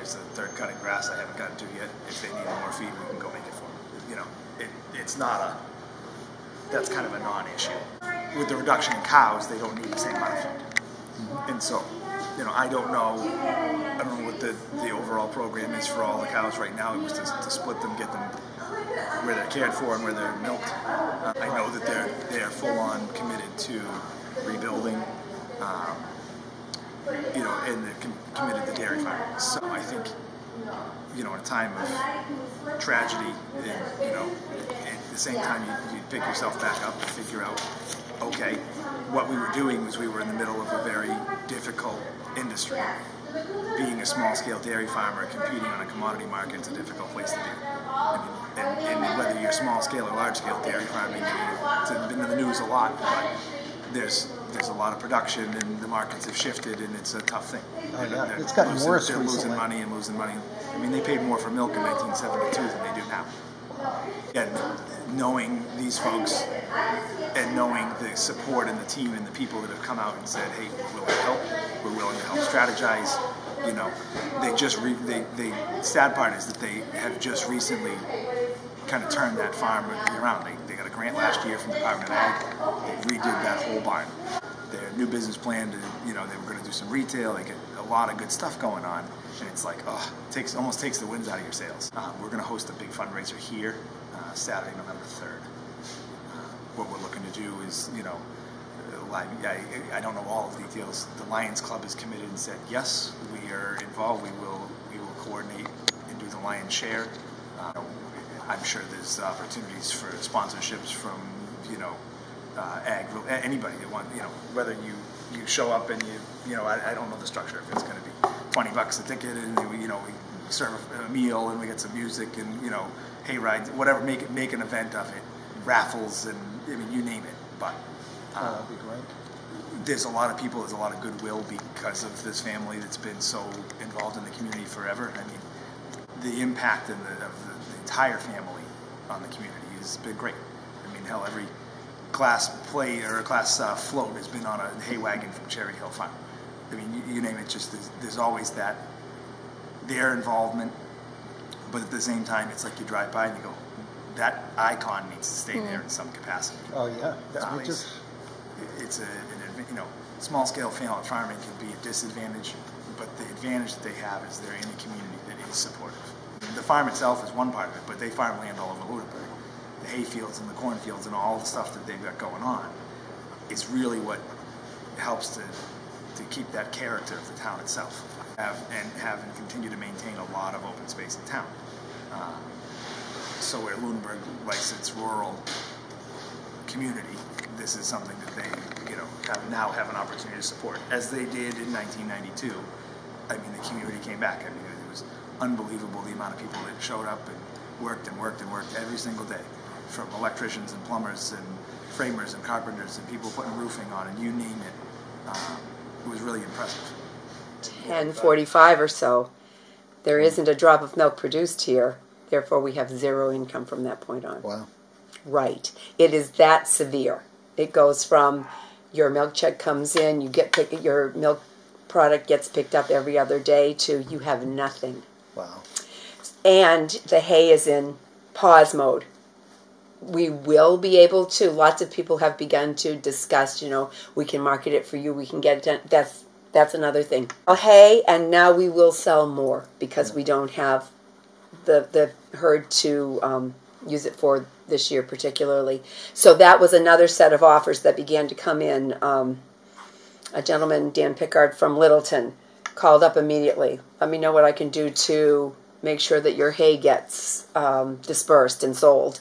here's the third cutting grass I haven't gotten to yet. If they need more feed, we can go make it for them. You know, it's not a, that's kind of a non-issue. With the reduction in cows, they don't need the same amount of feed. And so, you know, I don't know what the overall program is for all the cows right now. It was to split them, get them where they're cared for and where they're milked. I know that they're full-on committed to rebuilding, you know, and they're committed to dairy farming. So I think, you know, in a time of tragedy, and, you know, at the same time you pick yourself back up and figure out, okay, what we were doing was we were in the middle of a very difficult industry. Being a small-scale dairy farmer competing on a commodity market is a difficult place to be. I mean, and whether you're small-scale or large-scale dairy farming, it's been in the news a lot, but there's a lot of production and the markets have shifted and it's a tough thing. Oh, yeah. It's gotten worse recently. They're losing money. I mean, they paid more for milk in 1972 than they do now. And knowing these folks and knowing the support and the team and the people that have come out and said, hey, we're willing to help, we're willing to help strategize, you know, the sad part is that they have just recently kind of turned that farm around. They got a grant last year from the Department of Ag. They redid that whole barn. Their new business plan, you know, they were going to do some retail. They get a lot of good stuff going on. And it's like, oh, it almost takes the winds out of your sails. We're going to host a big fundraiser here Saturday, November 3rd. What we're looking to do is, you know, I don't know all of the details. The Lions Club is committed and said, yes, we are involved. We will coordinate and do the Lions share. I'm sure there's opportunities for sponsorships from, you know, anybody that want, you know, whether you show up and you know, I don't know the structure, if it's going to be $20 a ticket and you know, we serve a meal and we get some music and, you know, hay rides, whatever, make an event of it, raffles, and I mean, you name it. But that'd be great. There's a lot of people, there's a lot of goodwill because of this family that's been so involved in the community forever. I mean, the impact of the entire family on the community has been great. I mean, hell, every class play or a class float has been on a hay wagon from Cherry Hill Farm. I mean, you name it, just there's always their involvement, but at the same time, it's like you drive by and you go, that icon needs to stay there in some capacity. Oh yeah, it's you know, small scale farming can be a disadvantage, but the advantage that they have is they're in a community that is supportive. The farm itself is one part of it, but they farm land all over Lunenburg. The hay fields and the cornfields and all the stuff that they've got going on is really what helps to keep that character of the town itself. Have and continue to maintain a lot of open space in town. So where Lunenburg likes its rural community, this is something that they, you know, now have an opportunity to support, as they did in 1992. I mean, the community came back. I mean, it was unbelievable the amount of people that showed up and worked every single day, from electricians and plumbers and framers and carpenters and people putting roofing on, and you name it. It was really impressive. 10:45 or so, there isn't a drop of milk produced here. Therefore, we have zero income from that point on. Wow. Right. It is that severe. It goes from your milk check comes in, your milk product gets picked up every other day, to you have nothing. Wow. And the hay is in pause mode. We will be able to, lots of people have begun to discuss, you know, we can market it for you, we can get it done. That's another thing. Hay, and now we will sell more because we don't have the herd to use it for this year particularly. So that was another set of offers that began to come in. A gentleman, Dan Pickard from Littleton, called up immediately. Let me know what I can do to make sure that your hay gets dispersed and sold.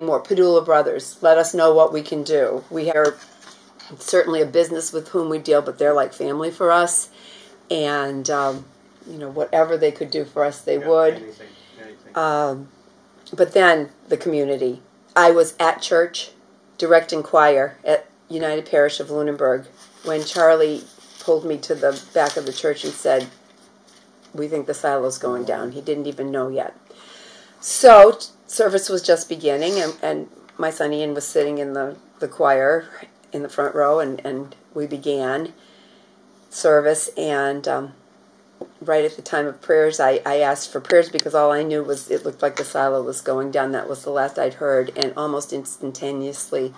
More Padula Brothers, let us know what we can do. We are certainly a business with whom we deal, but they're like family for us. And, you know, whatever they could do for us, they would. Anything. But then the community. I was at church, directing choir at United Parish of Lunenburg, when Charlie pulled me to the back of the church and said, we think the silo's going down. He didn't even know yet. So service was just beginning, and my son Ian was sitting in the choir in the front row, and we began service, and right at the time of prayers, I asked for prayers because all I knew was it looked like the silo was going down. That was the last I'd heard. And almost instantaneously,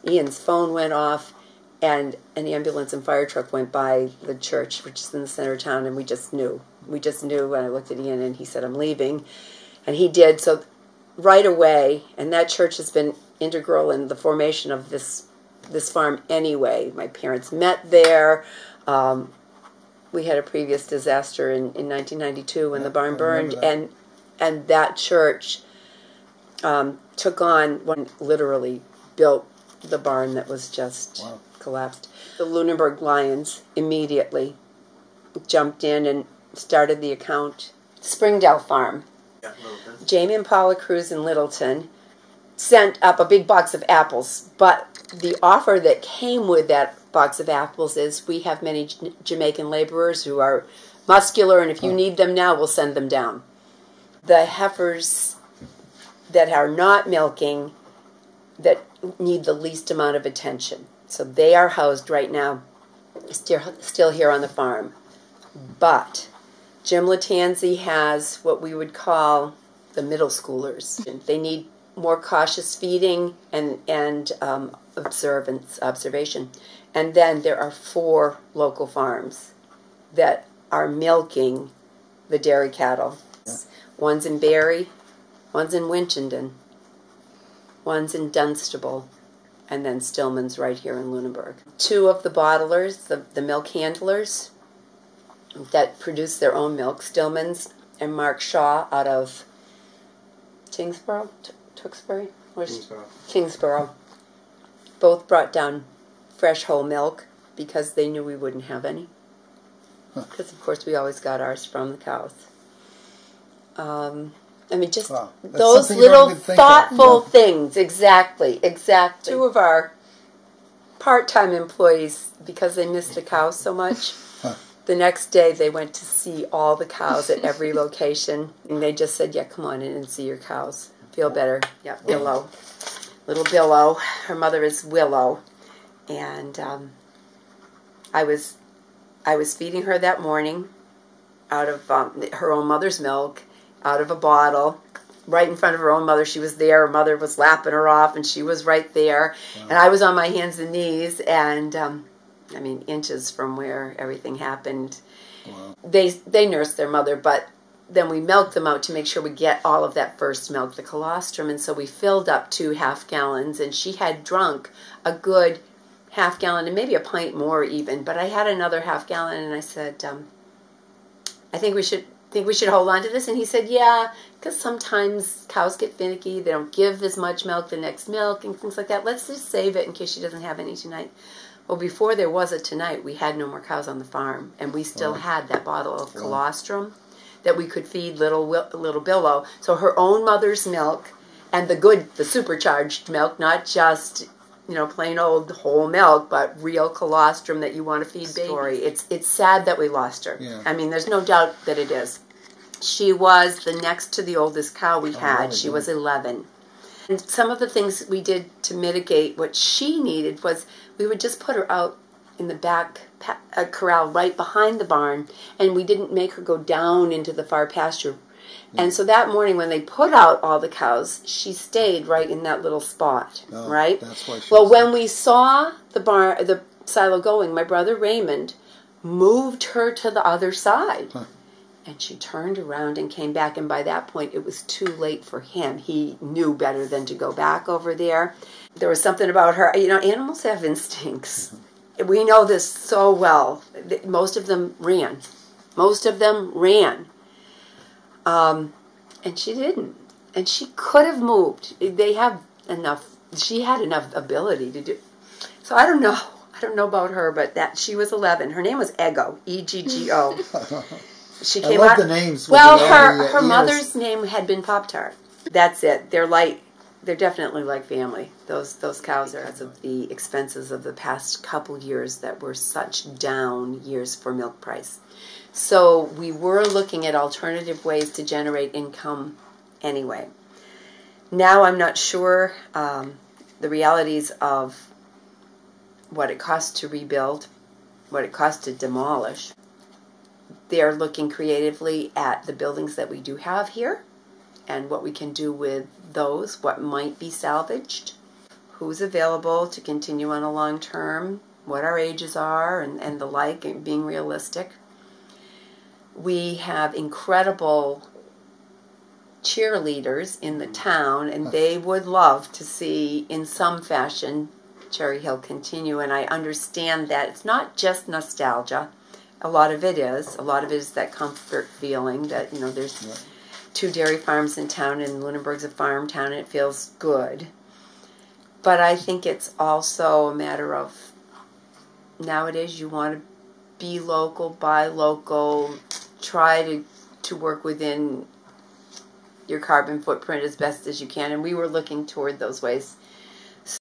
Ian's phone went off, and an ambulance and fire truck went by the church, which is in the center of town, and we just knew. We just knew when I looked at Ian, and he said, I'm leaving. And he did. So right away, and that church has been integral in the formation of this farm anyway. My parents met there. We had a previous disaster in 1992 when the barn burned, and that church took on, literally built the barn that was just collapsed. The Lunenburg Lions immediately jumped in and started the account. Springdale Farm. Yeah, Littleton. Jamie and Paula Cruz in Littleton sent up a big box of apples, but the offer that came with that box of apples is we have many Jamaican laborers who are muscular, and if you need them now, we'll send them down. The heifers that are not milking, that need the least amount of attention. So they are housed right now, still here on the farm. But Jim Latanzi has what we would call the middle schoolers. They need more cautious feeding and observation. And then there are 4 local farms that are milking the dairy cattle. Yeah. One's in Barrie, one's in Winchendon, one's in Dunstable, and then Stillman's right here in Lunenburg. 2 of the bottlers, the milk handlers that produce their own milk, Stillman's and Mark Shaw out of Kingsborough, Tewksbury? Kingsborough. Both brought down fresh whole milk because they knew we wouldn't have any. Because, of course, we always got ours from the cows. I mean, just those little thoughtful things. Exactly. 2 of our part-time employees, because they missed a cow so much, the next day they went to see all the cows at every location, and they just said, yeah, come on in and see your cows. Feel better. Yeah, Billow. Little Billow. Her mother is Willow. And I was feeding her that morning out of her own mother's milk, out of a bottle, right in front of her own mother. She was there. Her mother was lapping her off, and she was right there. Wow. And I was on my hands and knees, and I mean, inches from where everything happened. Wow. They nursed their mother, but then we milked them out to make sure we get all of that first milk, the colostrum, and so we filled up 2 half-gallons, and she had drunk a good half-gallon and maybe a pint more even, but I had another half-gallon, and I said, I think we should hold on to this, and he said, yeah, because sometimes cows get finicky, they don't give as much milk the next milk and things like that. Let's just save it in case she doesn't have any tonight. Well, before there was a tonight, we had no more cows on the farm, and we still had that bottle of colostrum that we could feed little Billow. So her own mother's milk and the supercharged milk, not just plain old whole milk, but real colostrum that you want to feed babies. It's sad that we lost her. Yeah. I mean, there's no doubt that it is. She was the next to the oldest cow we had. Really? She was 11. And some of the things we did to mitigate what she needed was we would just put her out in the back corral right behind the barn, and we didn't make her go down into the far pasture. And so that morning when they put out all the cows, she stayed right in that little spot, right? That's why when we saw the silo going, my brother Raymond moved her to the other side. And she turned around and came back, and by that point it was too late for him. He knew better than to go back over there. There was something about her. Animals have instincts. We know this so well. Most of them ran. And she didn't. And she could have moved. She had enough ability to do. So I don't know. I don't know about her, but she was 11. Her name was Eggo, E-G-G-O. She came out. The names. Well, her mother's name had been Pop-Tart. That's it. They're definitely like family. Those cows are because of the expenses of the past couple years that were such down years for milk price. So we were looking at alternative ways to generate income anyway. Now I'm not sure the realities of what it costs to rebuild, what it costs to demolish. they're looking creatively at the buildings that we do have here and what we can do with those, what might be salvaged, who's available to continue on a long term, what our ages are, and the like, and being realistic. We have incredible cheerleaders in the town, and they would love to see, in some fashion, Cherry Hill continue. And I understand that it's not just nostalgia. A lot of it is. A lot of it is that comfort feeling that, you know, there's 2 dairy farms in town, and Lunenburg's a farm town, and it feels good. But I think it's also a matter of, nowadays you want to be local, buy local, try to work within your carbon footprint as best as you can. And we were looking toward those ways